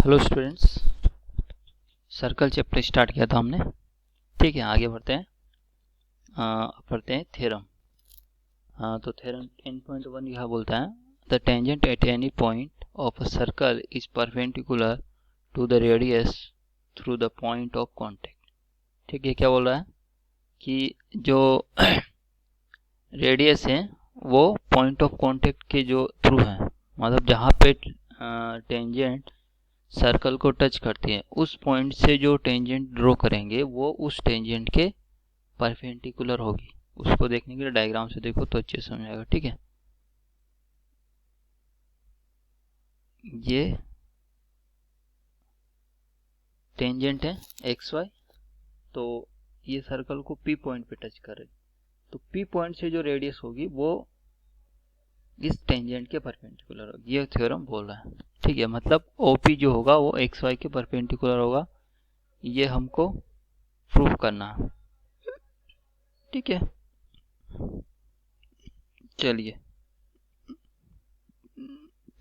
Hello students, circle chapter start किया था हमने। ठीक है, आगे बढ़ते हैं। थ्योरम। तो थ्योरम 10.1 यह बोलता है the tangent at any point of a circle is perpendicular to the radius through the point of contact. ठीक है, क्या बोल रहा है कि जो रेडियस है वो पॉइंट ऑफ कांटेक्ट के जो थ्रू है, मतलब जहाँ पे टेंजेंट सर्कल को टच करती है उस पॉइंट से जो टेंजेंट ड्रॉ करेंगे वो उस टेंजेंट के परपेंडिकुलर होगी। उसको देखने के लिए डायग्राम से देखो तो अच्छे समझ आएगा। ठीक है, ये टेंजेंट है एक्स वाई, तो ये सर्कल को पी पॉइंट पे टच कर रही, तो पी पॉइंट से जो रेडियस होगी वो इस टेंजेंट के परपेंडिकुलर होगी। ये थ्योरम बोल रहा है। ठीक है, मतलब ओपी जो होगा वो एक्स वाई के परपेंडिकुलर होगा, ये हमको प्रूफ करना है। ठीक है, चलिए,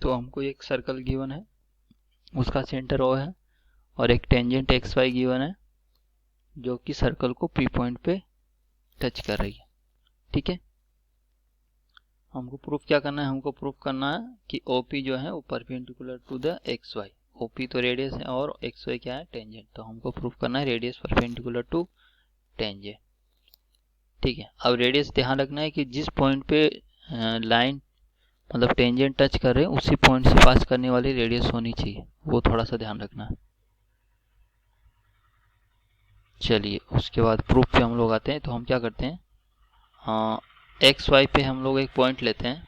तो हमको एक सर्कल गिवन है, उसका सेंटर ओ है और एक टेंजेंट एक्स वाई गिवन है जो कि सर्कल को पी पॉइंट पे टच कर रही है। ठीक है, हमको प्रूफ क्या करना है? हमको प्रूफ करना है कि ओपी जो है वो perpendicular to the X Y. OP तो रेडियस है और एक्स वाई क्या है? टेंजेंट। तो हमको प्रूफ करना है रेडियस परपेंडिकुलर टू टेंजेंट। ठीक है, अब रेडियस ध्यान रखना है कि जिस पॉइंट पे लाइन मतलब टेंजेंट टच कर रहे हैं उसी पॉइंट से पास करने वाली रेडियस होनी चाहिए, वो थोड़ा सा ध्यान रखना है। चलिए, उसके बाद प्रूफ पे हम लोग आते हैं। तो हम क्या करते हैं, एक्स वाई पे हम लोग एक पॉइंट लेते हैं,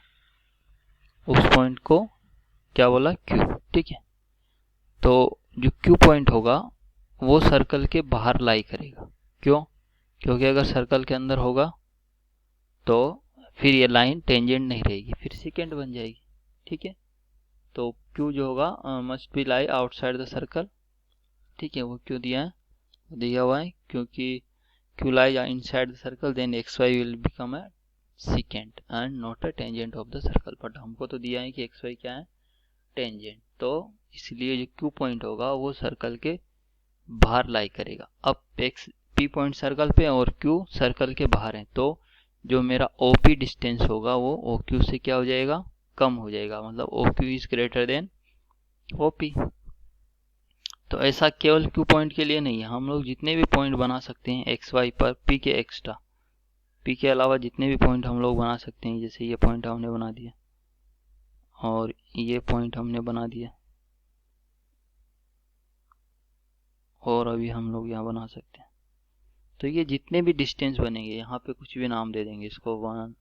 उस पॉइंट को क्या बोला? क्यू। ठीक है, तो जो क्यू पॉइंट होगा वो सर्कल के बाहर लाई करेगा। क्यों? क्योंकि अगर सर्कल के अंदर होगा तो फिर ये लाइन टेंजेंट नहीं रहेगी, फिर सेकेंड बन जाएगी। ठीक है, तो क्यू जो होगा must be lie outside the circle. ठीक है, वो क्यों दिया है? दिया हुआ है क्योंकि Q lie inside the circle then X Y will become a secant and not a tangent of the circle. But हमको तो दिया है कि एक्स वाई क्या है? टेंजेंट, तो इसलिए जो क्यू पॉइंट होगा वो सर्कल के बाहर लाई करेगा। अब एक्स पी पॉइंट सर्कल पे और क्यू सर्कल के बाहर है, तो जो मेरा ओ पी डिस्टेंस होगा वो ओ क्यू से क्या हो जाएगा? कम हो जाएगा, मतलब O Q is greater than O P. तो ऐसा केवल क्यू पॉइंट के लिए नहीं है, हम लोग जितने भी पॉइंट बना सकते हैं एक्स वाई पर पी के एक्स्ट्रा, पी के अलावा जितने भी पॉइंट हम लोग बना सकते हैं, जैसे ये पॉइंट हमने बना दिया और ये पॉइंट हमने बना दिया और अभी हम लोग यहाँ बना सकते हैं। तो ये जितने भी डिस्टेंस बनेंगे यहाँ पे कुछ भी नाम दे देंगे, इसको वन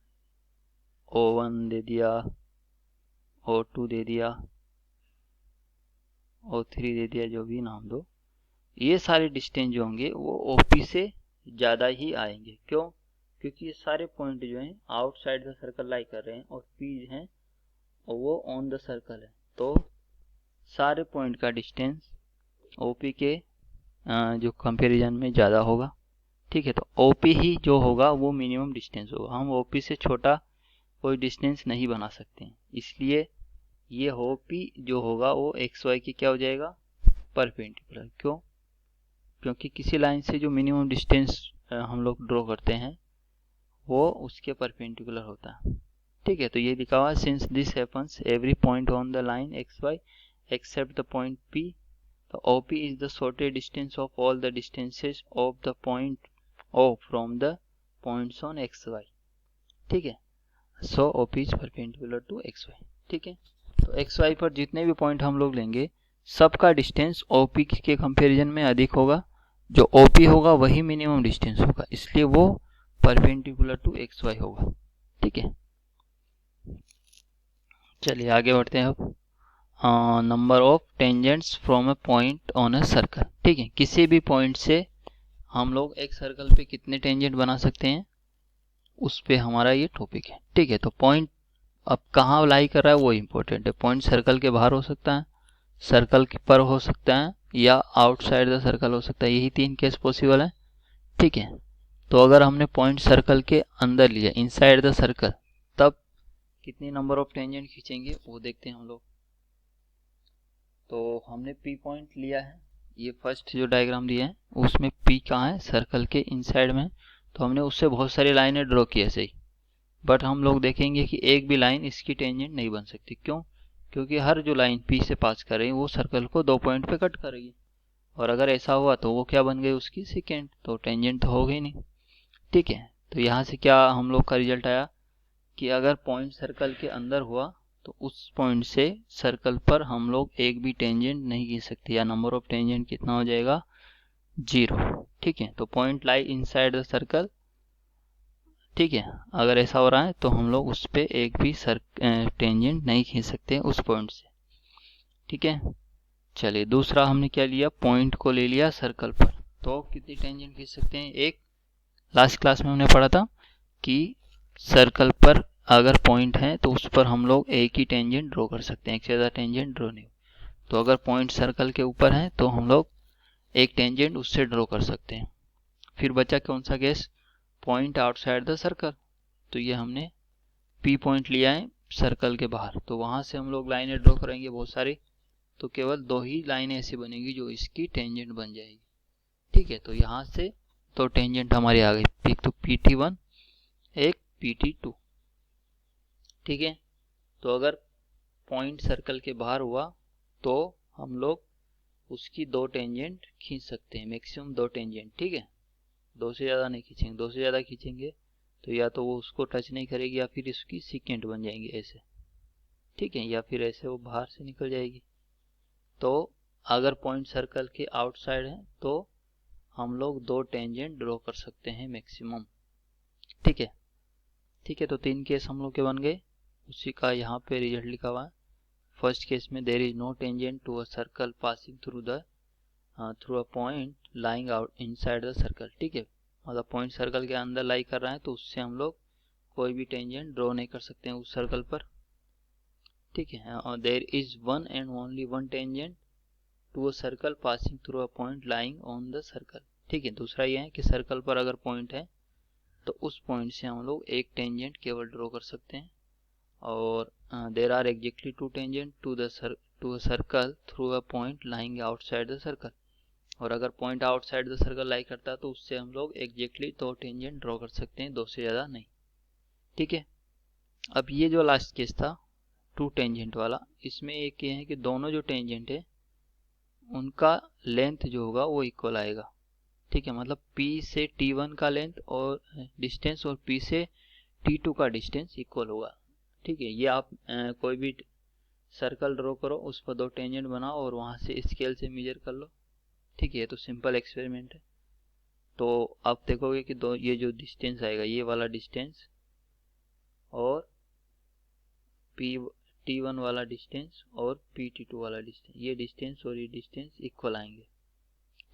O1 दे दिया, O2 दे दिया, O3 दे दिया, जो भी नाम दो, ये सारे डिस्टेंस जो होंगे वो OP से ज़्यादा ही आएंगे। क्यों? क्योंकि ये सारे पॉइंट जो हैं आउटसाइड द सर्कल लाई कर रहे हैं और P हैं और वो ऑन द सर्कल है, तो सारे पॉइंट का डिस्टेंस OP के जो कंपैरिजन में ज़्यादा होगा। ठीक है, तो OP ही जो होगा वो मिनिमम डिस्टेंस होगा, हम OP से छोटा कोई डिस्टेंस नहीं बना सकते हैं, इसलिए ये OP जो होगा वो एक्स वाई की क्या हो जाएगा? परपेंडिकुलर। क्यों? क्योंकि किसी लाइन से जो मिनिमम डिस्टेंस हम लोग ड्रॉ करते हैं वो उसके परपेंडिकुलर होता है। ठीक है, तो ये लिखा हुआ है since this happens every point on the line X Y except the point P, तो OP is the shortest distance of all the distances of the point O from the points on XY. ठीक है, so OP is perpendicular to XY. ठीक है, तो XY पर जितने भी point हम लोग लेंगे सबका डिस्टेंस OP के कंपैरिजन में अधिक होगा, जो OP होगा वही मिनिमम डिस्टेंस होगा, इसलिए वो परपेंडिकुलर टू XY होगा। ठीक है, चलिए आगे बढ़ते हैं अब। Number of tangents from a point on a circle. ठीक है, किसी भी पॉइंट से हम लोग एक सर्कल पे कितने टेंजेंट बना सकते हैं, उस पे हमारा ये टॉपिक है। ठीक है, तो पॉइंट अब कहाँ लाई कर रहा है वो इम्पोर्टेंट है। पॉइंट सर्कल के बाहर हो सकता है, सर्कल के पर हो सकता है या आउटसाइड द सर्कल हो सकता है, यही तीन केस पॉसिबल है। ठीक है, तो अगर हमने पॉइंट सर्कल के अंदर लिया, इनसाइड द सर्कल, तब कितनी नंबर ऑफ टेंजेंट खींचेंगे वो देखते हैं हम लोग। तो हमने पी पॉइंट लिया है, ये फर्स्ट जो डायग्राम दिया है उसमें पी कहाँ है, सर्कल के इनसाइड में। तो हमने उससे बहुत सारी लाइनें ड्रॉ की ऐसे ही, बट हम लोग देखेंगे कि एक भी लाइन इसकी टेंजेंट नहीं बन सकती। क्यों? क्योंकि हर जो लाइन पी से पास कर रही है वो सर्कल को 2 पॉइंट पे कट कर रही है, और अगर ऐसा हुआ तो वो क्या बन गई, उसकी सेकेंड, तो टेंजेंट तो हो गई नहीं। ठीक है, तो यहाँ से क्या हम लोग का रिजल्ट आया कि अगर पॉइंट सर्कल के अंदर हुआ तो उस पॉइंट से सर्कल पर हम लोग एक भी टेंजेंट नहीं खींच सकते, या नंबर ऑफ टेंजेंट कितना हो जाएगा, 0। ठीक है, तो point lie inside the circle. ठीक है, अगर ऐसा हो रहा है तो हम लोग उस पर एक भी टेंजेंट नहीं खींच सकते उस पॉइंट से। ठीक है, चलिए दूसरा हमने क्या लिया, पॉइंट को ले लिया सर्कल पर, तो कितनी टेंजेंट खींच सकते हैं, एक। लास्ट क्लास में हमने पढ़ा था कि सर्कल पर अगर पॉइंट है तो उस पर हम लोग एक ही टेंजेंट ड्रॉ कर सकते हैं, एक से ज़्यादा टेंजेंट ड्रॉ नहीं। तो अगर पॉइंट सर्कल के ऊपर है तो हम लोग एक टेंजेंट उससे ड्रॉ कर सकते हैं। फिर बचा कौन सा case, point outside the circle. तो ये हमने पी पॉइंट लिया है सर्कल के बाहर, तो वहां से हम लोग लाइनें ड्रॉ करेंगे बहुत सारी, तो केवल 2 ही लाइनें ऐसी बनेगी जो इसकी टेंजेंट बन जाएगी। ठीक है, तो यहाँ से 2 टेंजेंट हमारी आ गई, एक तो PT1, एक PT2। ठीक है, तो अगर पॉइंट सर्कल के बाहर हुआ तो हम लोग उसकी 2 टेंजेंट खींच सकते हैं, मैक्सिमम 2 टेंजेंट। ठीक है, 2 से ज़्यादा नहीं खींचेंगे, 2 से ज़्यादा खींचेंगे तो या तो वो उसको टच नहीं करेगी या फिर इसकी सेकेंड बन जाएंगी ऐसे। ठीक है, या फिर ऐसे वो बाहर से निकल जाएगी। तो अगर पॉइंट सर्कल के आउटसाइड है तो हम लोग 2 टेंजेंट ड्रॉ कर सकते हैं मैक्सिमम। ठीक है, ठीक है, तो 3 केस हम लोग के बन गए, उसी का यहाँ पे रिजल्ट लिखा हुआ है। फर्स्ट केस में there is no tangent to a circle passing through a point lying out inside the circle. ठीक है, मतलब पॉइंट सर्कल के अंदर लाई कर रहा है तो उससे हम लोग कोई भी टेंजेंट ड्रॉ नहीं कर सकते हैं उस सर्कल पर। ठीक है, और there is one and only one tangent to a circle passing through a point lying on the circle. ठीक है, दूसरा ये है कि सर्कल पर अगर पॉइंट है तो उस पॉइंट से हम लोग एक टेंजेंट केवल ड्रॉ कर सकते हैं, और there are exactly 2 tangent to a circle through a point lying outside the circle. और अगर point outside the circle lie करता है तो उससे हम लोग एग्जैक्टली 2 टेंजेंट ड्रॉ कर सकते हैं, 2 से ज़्यादा नहीं। ठीक है, अब ये जो लास्ट केस था 2 टेंजेंट वाला, इसमें एक ये है कि दोनों जो टेंजेंट है उनका लेंथ जो होगा वो इक्वल आएगा। ठीक है, मतलब P से T1 का लेंथ और डिस्टेंस और P से T2 का डिस्टेंस इक्वल होगा। ठीक है, ये आप कोई भी सर्कल ड्रॉ करो, उस पर 2 टेंजेंट बनाओ और वहां से स्केल से मेजर कर लो। ठीक है, तो सिंपल एक्सपेरिमेंट है। तो आप देखोगे कि दो ये जो डिस्टेंस आएगा, ये वाला डिस्टेंस और T1 वाला डिस्टेंस और PT2 वाला डिस्टेंस, ये डिस्टेंस और ये डिस्टेंस इक्वल आएंगे।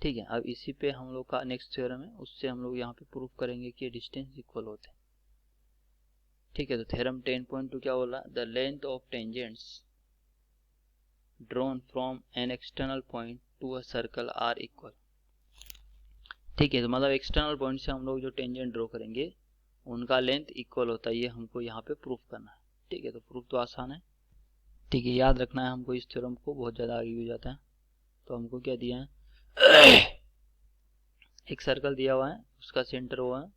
ठीक है, अब इसी पे हम लोग का नेक्स्ट थ्योरम है, उससे हम लोग यहाँ पे प्रूव करेंगे कि डिस्टेंस इक्वल होते हैं। ठीक है, तो थ्योरम 10.2 क्या बोला, the length of tangents drawn from an external point to a circle are equal. ठीक है, तो मतलब एक्सटर्नल पॉइंट से हम लोग जो टेंजेंट ड्रॉ करेंगे उनका लेंथ इक्वल होता है, ये हमको यहाँ पे प्रूफ करना है। ठीक है, तो प्रूफ तो आसान है। ठीक है, याद रखना है हमको इस थ्योरम को, बहुत ज़्यादा आगे हो जाता है। तो हमको क्या दिया है, एक सर्कल दिया हुआ है, उसका सेंटर हुआ है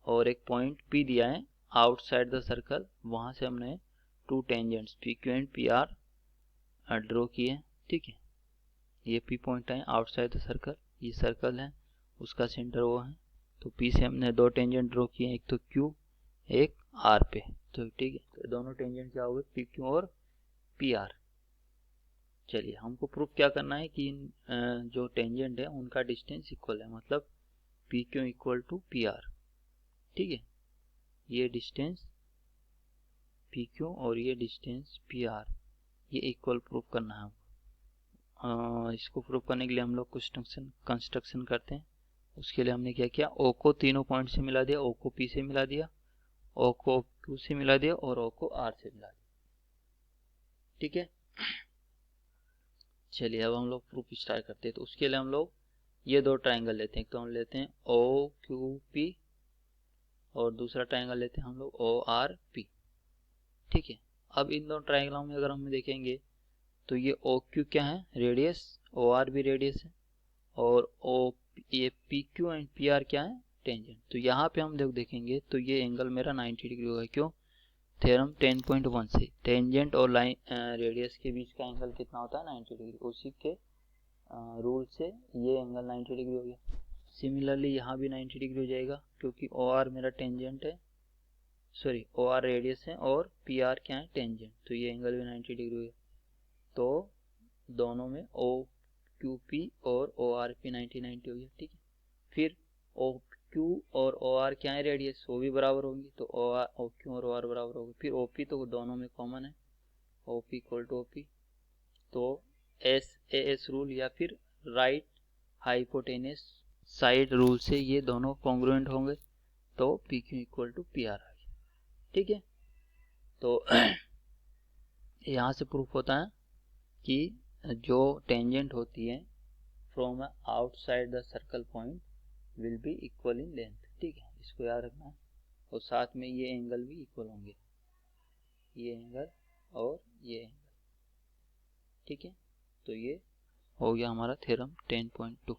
और एक पॉइंट P दिया है आउटसाइड द सर्कल, वहां से हमने 2 tangents PQ and PR draw किए। ठीक है, ये P पॉइंट है आउटसाइड द सर्कल, ये सर्कल है, उसका सेंटर वो है। तो P से हमने 2 टेंजेंट ड्रॉ किए, एक तो Q, एक R पे। तो ठीक है, तो दोनों टेंजेंट क्या हो गए, PQ और PR। चलिए, हमको प्रूफ क्या करना है कि जो टेंजेंट है उनका डिस्टेंस इक्वल है, मतलब PQ इक्वल टू PR। ठीक है, ये डिस्टेंस PQ और ये डिस्टेंस PR, ये इक्वल प्रूफ करना है। इसको प्रूफ करने के लिए हम लोग कुछ कंस्ट्रक्शन करते हैं। उसके लिए हमने क्या किया, O को तीनों पॉइंट से मिला दिया, O को P से मिला दिया, O को Q से मिला दिया और O को R से मिला दिया। ठीक है, चलिए अब हम लोग प्रूफ स्टार्ट करते हैं। तो उसके लिए हम लोग ये 2 ट्राइंगल लेते हैं, एक तो हम लेते हैं OQP और दूसरा ट्राइंगल लेते हैं हम लोग ORP। ठीक है, अब इन दोनों ट्राइंगलों में अगर हम देखेंगे तो ये ओ क्यू क्या है, रेडियस, ओ आर भी रेडियस है, और ओ ये P Q and P R क्या है, टेंजेंट। तो यहाँ पे हम देखेंगे तो ये एंगल मेरा 90 डिग्री होगा। क्यों, थ्योरम 10.1 से टेंजेंट और लाइन रेडियस के बीच का एंगल कितना होता है, 90 डिग्री। उसी के रूल से ये एंगल 90 डिग्री हो गया। सिमिलरली यहाँ भी 90 डिग्री हो जाएगा, क्योंकि ओ आर मेरा टेंजेंट है, सॉरी ओ आर रेडियस है और पी आर क्या है, टेंजेंट। तो ये एंगल भी 90 डिग्री हो गया। तो दोनों में ओ क्यू पी और ओ आर पी 90 हो गया, ठीक है। फिर ओ क्यू और ओ आर क्या है, रेडियस, वो भी बराबर होंगी। तो ओ क्यू और ओ आर बराबर होगी। फिर ओ पी तो दोनों में कॉमन है, O P equal to O P. तो एस ए एस रूल या फिर राइट हाइपोटेनस साइड रूल से ये दोनों कॉन्ग्रुएंट होंगे। तो P Q equal to P R आ गया, ठीक है। तो यहाँ से प्रूफ होता है कि जो टेंजेंट होती है from outside the circle point will be equal in length, ठीक है, इसको याद रखना है। और साथ में ये एंगल भी इक्वल होंगे, ये एंगल और ये एंगल, ठीक है। तो ये हो गया हमारा थ्योरम 10.2।